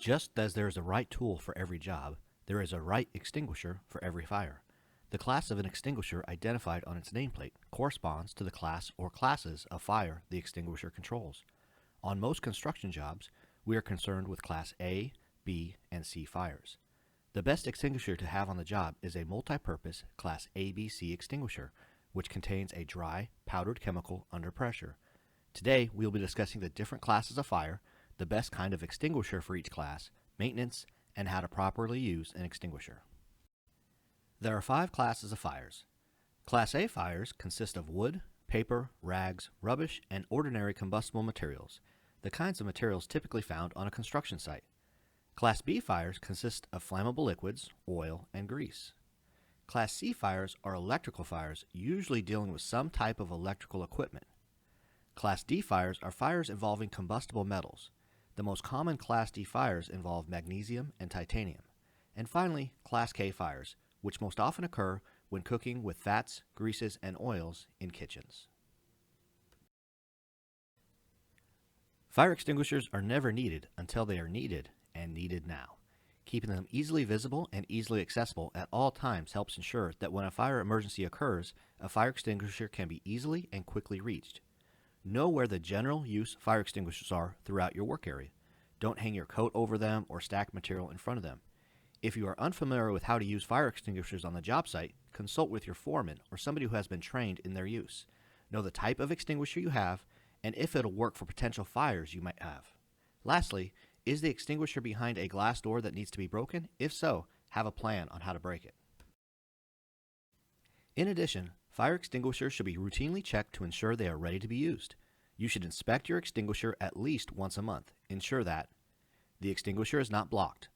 Just as there is a right tool for every job, there is a right extinguisher for every fire. The class of an extinguisher identified on its nameplate corresponds to the class or classes of fire the extinguisher controls. On most construction jobs, we are concerned with Class A, B, and C fires. The best extinguisher to have on the job is a multi-purpose Class ABC extinguisher, which contains a dry, powdered chemical under pressure. Today, we will be discussing the different classes of fire, the best kind of extinguisher for each class, maintenance, and how to properly use an extinguisher. There are 5 classes of fires. Class A fires consist of wood, paper, rags, rubbish, and ordinary combustible materials, the kinds of materials typically found on a construction site. Class B fires consist of flammable liquids, oil, and grease. Class C fires are electrical fires, usually dealing with some type of electrical equipment. Class D fires are fires involving combustible metals. The most common Class D fires involve magnesium and titanium. And finally, Class K fires, which most often occur when cooking with fats, greases, and oils in kitchens. Fire extinguishers are never needed until they are needed, and needed now. Keeping them easily visible and easily accessible at all times helps ensure that when a fire emergency occurs, a fire extinguisher can be easily and quickly reached. Know where the general use fire extinguishers are throughout your work area. Don't hang your coat over them or stack material in front of them. If you are unfamiliar with how to use fire extinguishers on the job site, consult with your foreman or somebody who has been trained in their use. Know the type of extinguisher you have and if it'll work for potential fires you might have. Lastly, is the extinguisher behind a glass door that needs to be broken? If so, have a plan on how to break it. In addition, fire extinguishers should be routinely checked to ensure they are ready to be used. You should inspect your extinguisher at least once a month. Ensure that the extinguisher is not blocked,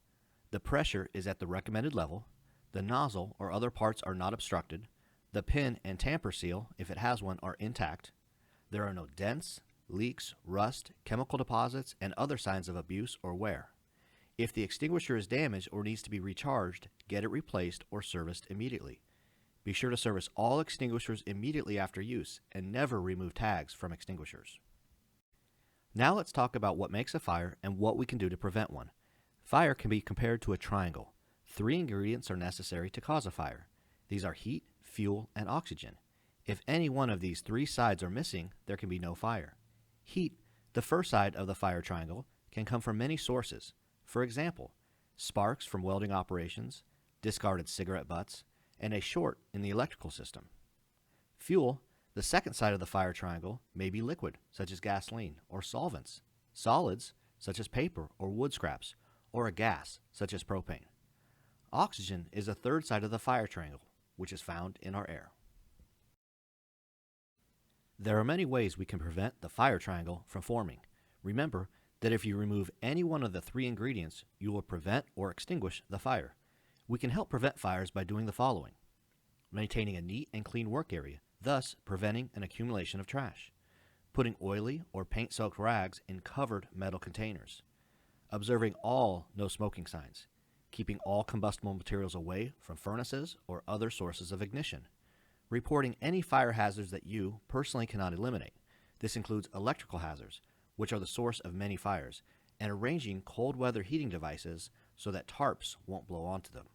the pressure is at the recommended level, the nozzle or other parts are not obstructed, the pin and tamper seal, if it has one, are intact, there are no dents, leaks, rust, chemical deposits, and other signs of abuse or wear. If the extinguisher is damaged or needs to be recharged, get it replaced or serviced immediately. Be sure to service all extinguishers immediately after use and never remove tags from extinguishers. Now let's talk about what makes a fire and what we can do to prevent one. Fire can be compared to a triangle. 3 ingredients are necessary to cause a fire. These are heat, fuel, and oxygen. If any one of these 3 sides are missing, there can be no fire. Heat, the first side of the fire triangle, can come from many sources. For example, sparks from welding operations, discarded cigarette butts, and a short in the electrical system. Fuel, the second side of the fire triangle, may be liquid, such as gasoline, or solvents, solids, such as paper or wood scraps, or a gas, such as propane. Oxygen is the third side of the fire triangle, which is found in our air. There are many ways we can prevent the fire triangle from forming. Remember that if you remove any one of the 3 ingredients, you will prevent or extinguish the fire. We can help prevent fires by doing the following: maintaining a neat and clean work area, thus preventing an accumulation of trash. Putting oily or paint-soaked rags in covered metal containers. Observing all no smoking signs. Keeping all combustible materials away from furnaces or other sources of ignition. Reporting any fire hazards that you personally cannot eliminate. This includes electrical hazards, which are the source of many fires, and arranging cold weather heating devices so that tarps won't blow onto them.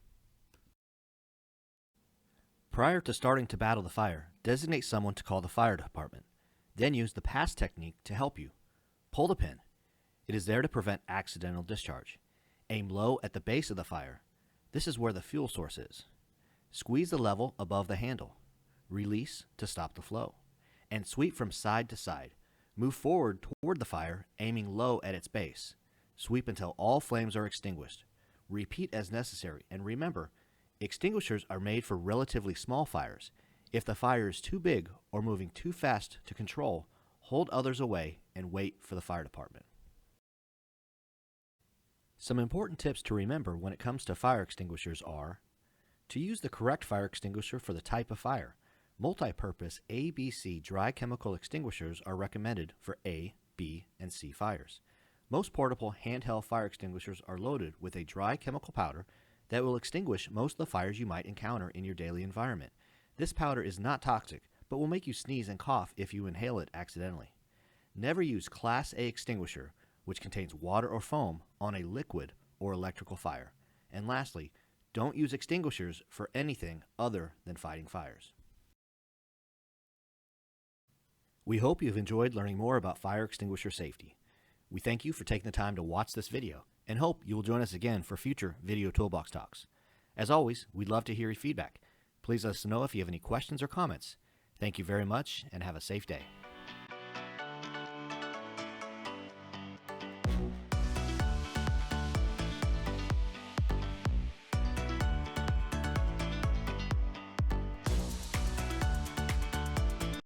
Prior to starting to battle the fire, designate someone to call the fire department. Then use the pass technique to help you. Pull the pin. It is there to prevent accidental discharge. Aim low at the base of the fire. This is where the fuel source is. Squeeze the level above the handle. Release to stop the flow. And sweep from side to side. Move forward toward the fire, aiming low at its base. Sweep until all flames are extinguished. Repeat as necessary, and remember, extinguishers are made for relatively small fires. If the fire is too big or moving too fast to control, hold others away and wait for the fire department. Some important tips to remember when it comes to fire extinguishers are: to use the correct fire extinguisher for the type of fire. Multi-purpose ABC dry chemical extinguishers are recommended for A, B, and C fires. Most portable handheld fire extinguishers are loaded with a dry chemical powder that will extinguish most of the fires you might encounter in your daily environment. This powder is not toxic, but will make you sneeze and cough if you inhale it accidentally. Never use Class A extinguisher, which contains water or foam, on a liquid or electrical fire. And lastly, don't use extinguishers for anything other than fighting fires. We hope you've enjoyed learning more about fire extinguisher safety. We thank you for taking the time to watch this video and hope you will join us again for future Video Toolbox Talks. As always, we'd love to hear your feedback. Please let us know if you have any questions or comments. Thank you very much and have a safe day.